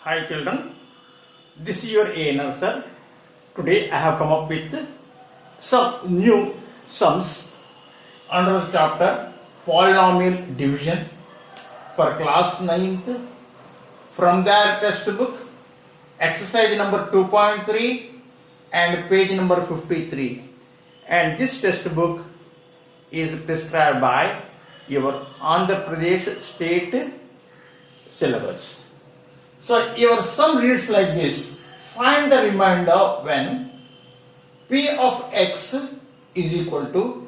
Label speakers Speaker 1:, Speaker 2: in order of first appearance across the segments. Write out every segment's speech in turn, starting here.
Speaker 1: Hi children, this is your ANR sir. Today I have come up with some new sums under the chapter Polynomial Division for class 9th from their textbook exercise number 2.3 and page number 53. And this textbook is prescribed by your Andhra Pradesh state syllabus. So your sum reads like this. Find the remainder when p of x is equal to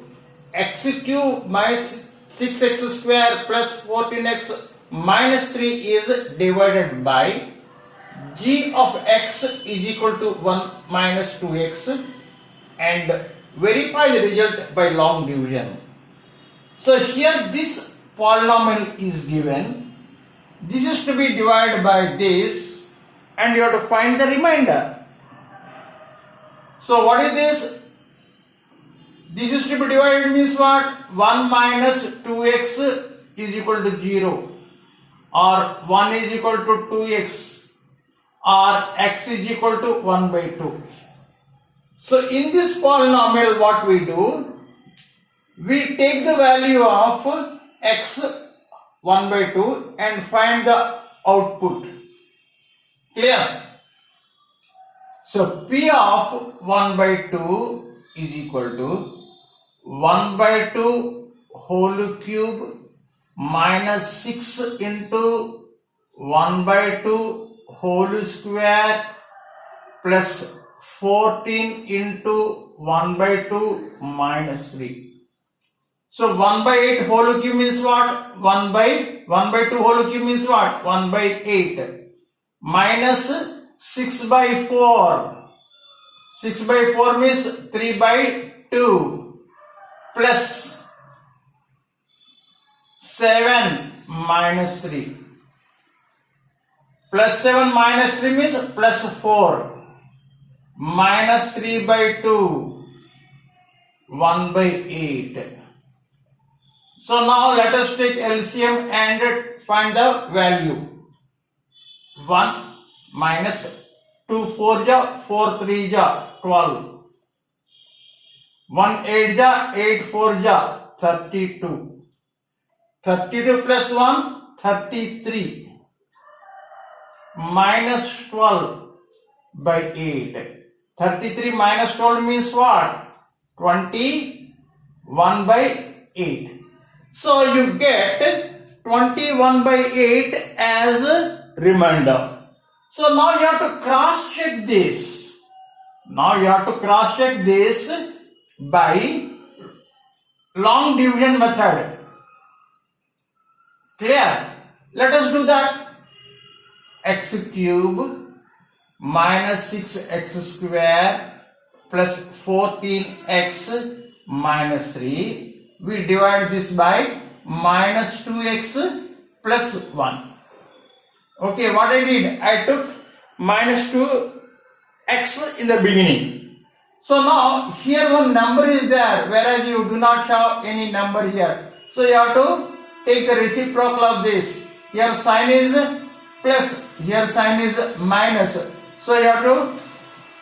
Speaker 1: x cube minus 6x square plus 14x minus 3 is divided by g of x is equal to 1 minus 2x and verify the result by long division. So here this polynomial is given. This is to be divided by this and you have to find the remainder. So what is this? This is to be divided means what? 1 minus 2x is equal to 0 or 1 is equal to 2x or x is equal to 1 by 2. So in this polynomial what we do? We take the value of x 1 by 2 and find the output. Clear? So p of 1 by 2 is equal to 1 by 2 whole cube minus 6 into 1 by 2 whole square plus 14 into 1 by 2 minus 3. So 1 by 8 whole cube means what? 1 by 2 whole cube means what? 1 by 8 minus 6 by 4. 6 by 4 means 3 by 2 plus 7 minus 3. Plus 7 minus 3 means plus 4 minus 3 by 2 1 by 8. So now let us take LCM and find the value. 1 minus 2 4 ja 4 3 ja 12. 1 8 ja 8 4 ja 32. 32 plus 1 33 minus 12 by 8. 33 minus 12 means what? 21 by 8. So you get 21 by 8 as a remainder. So now you have to cross check this. Now you have to cross check this by long division method. Clear? Let us do that. X cube minus 6x square plus 14x minus 3. We divide this by minus 2x plus 1. Okay, what I did? I took minus 2x in the beginning. So now here one number is there, whereas you do not have any number here. So you have to take the reciprocal of this. Here sign is plus, here sign is minus. So you have to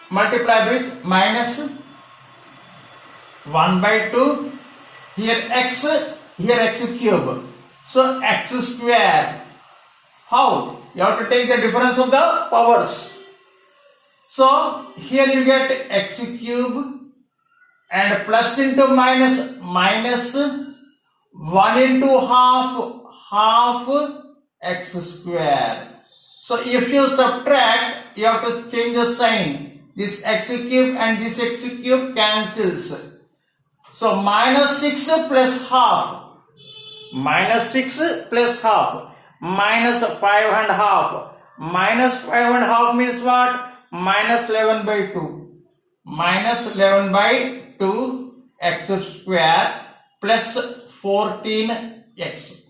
Speaker 1: multiply with minus 1 by 2. Here x cube. So x square. How? You have to take the difference of the powers. So here you get x cube and plus into minus, minus 1 into half x square. So if you subtract, you have to change the sign. This x cube and this x cube cancels. So minus 6 plus half, minus 6 plus half, minus 5 and half, minus 5 and half means what? Minus 11 by 2, minus 11 by 2 x square plus 14x.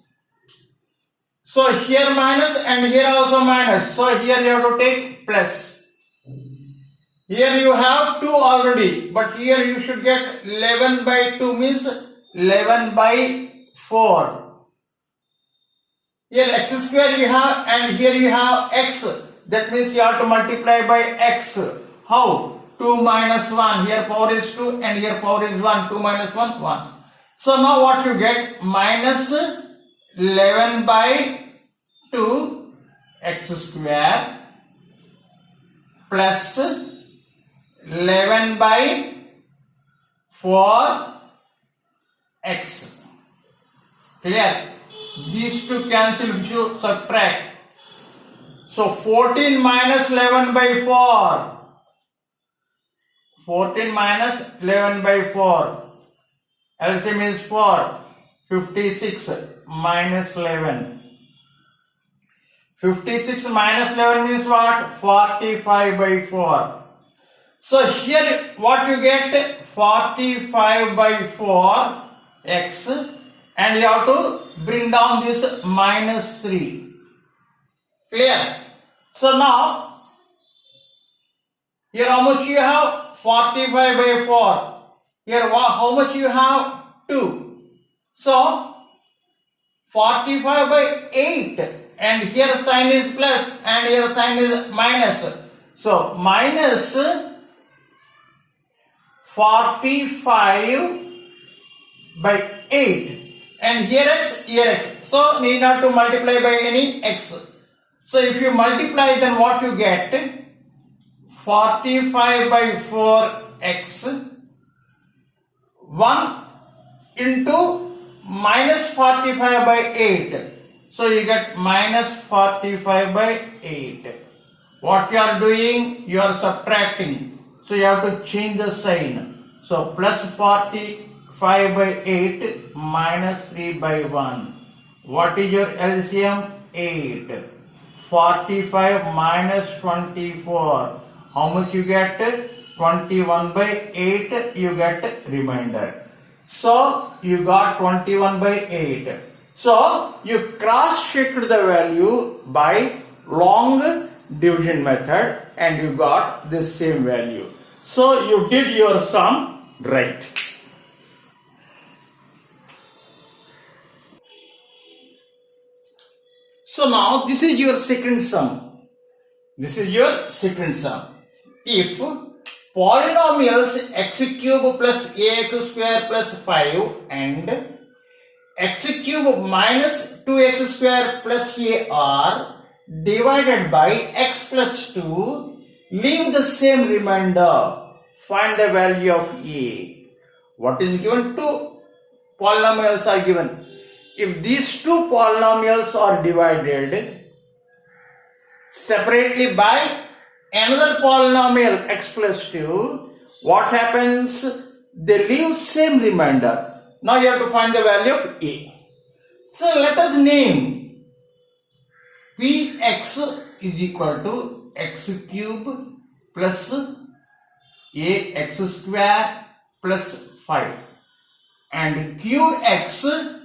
Speaker 1: So here minus and here also minus, so here you have to take plus. Here you have 2 already, but here you should get 11 by 2 means 11 by 4. Here x square you have and here you have x. That means you have to multiply by x. How? 2 minus 1. Here power is 2 and here power is 1. 2 minus 1, 1. So now what you get? Minus 11 by 2 x square plus 11 by 4 x. Clear? These two cancel if you subtract. So 14 minus 11 by 4. 14 minus 11 by 4. LCM is 4. 56 minus 11. 56 minus 11 means what? 45 by 4. So here what you get? 45 by 4 x, and you have to bring down this minus 3. Clear? So now here how much you have? 45 by 4. Here how much you have? 2. So 45 by 8, and here sign is plus and here sign is minus. So minus 45 by 8, and here x, here x. So need not to multiply by any x. So if you multiply, then what you get? 45 by 4x 1 into minus 45 by 8. So you get minus 45 by 8. What you are doing? You are subtracting. So you have to change the sign. So plus 45 by 8 minus 3 by 1. What is your LCM? 8. 45 minus 24. How much you get? 21 by 8 you get remainder. So you got 21 by 8. So you cross-checked the value by long division method and you got the same value. So you did your sum right. So now this is your second sum. This is your second sum. If polynomials x cube plus ax square plus 5 and x cube minus 2x square plus a are divided by x plus 2, leave the same remainder. Find the value of a. What is given? Two polynomials are given. If these two polynomials are divided separately by another polynomial x plus 2, what happens? They leave same remainder. Now you have to find the value of a. So let us name px is equal to x cube plus ax square plus 5 and qx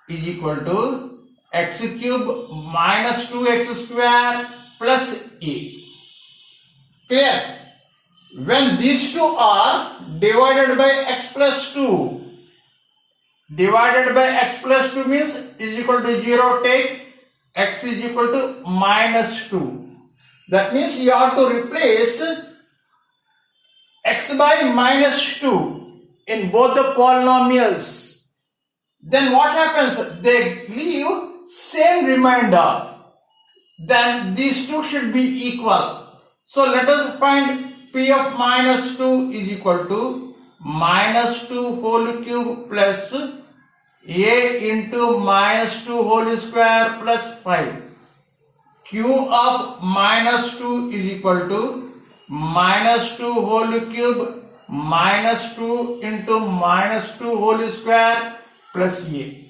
Speaker 1: is equal to x cube minus 2x square plus a. Clear? When these two are divided by x plus 2, divided by x plus 2 means is equal to 0, take x is equal to minus 2. That means you have to replace x by minus 2 in both the polynomials. Then what happens? They leave same remainder. Then these two should be equal. So let us find p of minus 2 is equal to minus 2 whole cube plus a into minus 2 whole square plus 5. Q of minus 2 is equal to minus 2 whole cube minus 2 into minus 2 whole square plus a.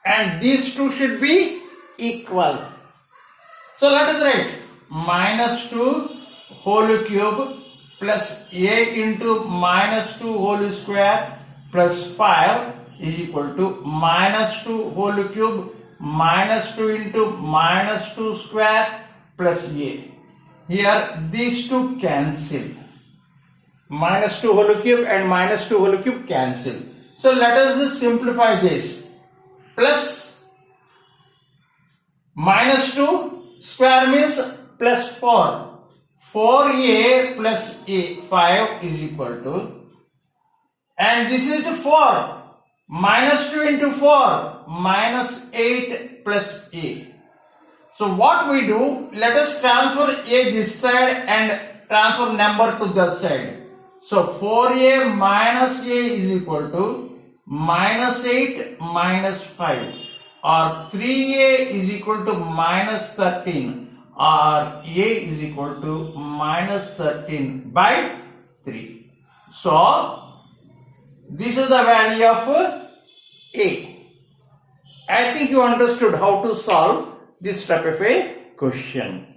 Speaker 1: And these two should be equal. So let us write minus 2 whole cube plus a into minus 2 whole square plus 5 is equal to minus 2 whole cube minus 2 into minus 2 square plus a. Here these two cancel. Minus 2 whole cube and minus 2 whole cube cancel. So let us just simplify this. Plus minus 2 square means plus 4. 4a plus a, 5 is equal to, and this is 4. Minus 2 into 4, minus 8 plus a. So what we do, let us transfer a this side and transfer number to the side. So 4a minus a is equal to minus 8 minus 5, or 3a is equal to minus 13, or a is equal to minus 13 by 3. So this is the value of a. I think you understood how to solve this type of a question.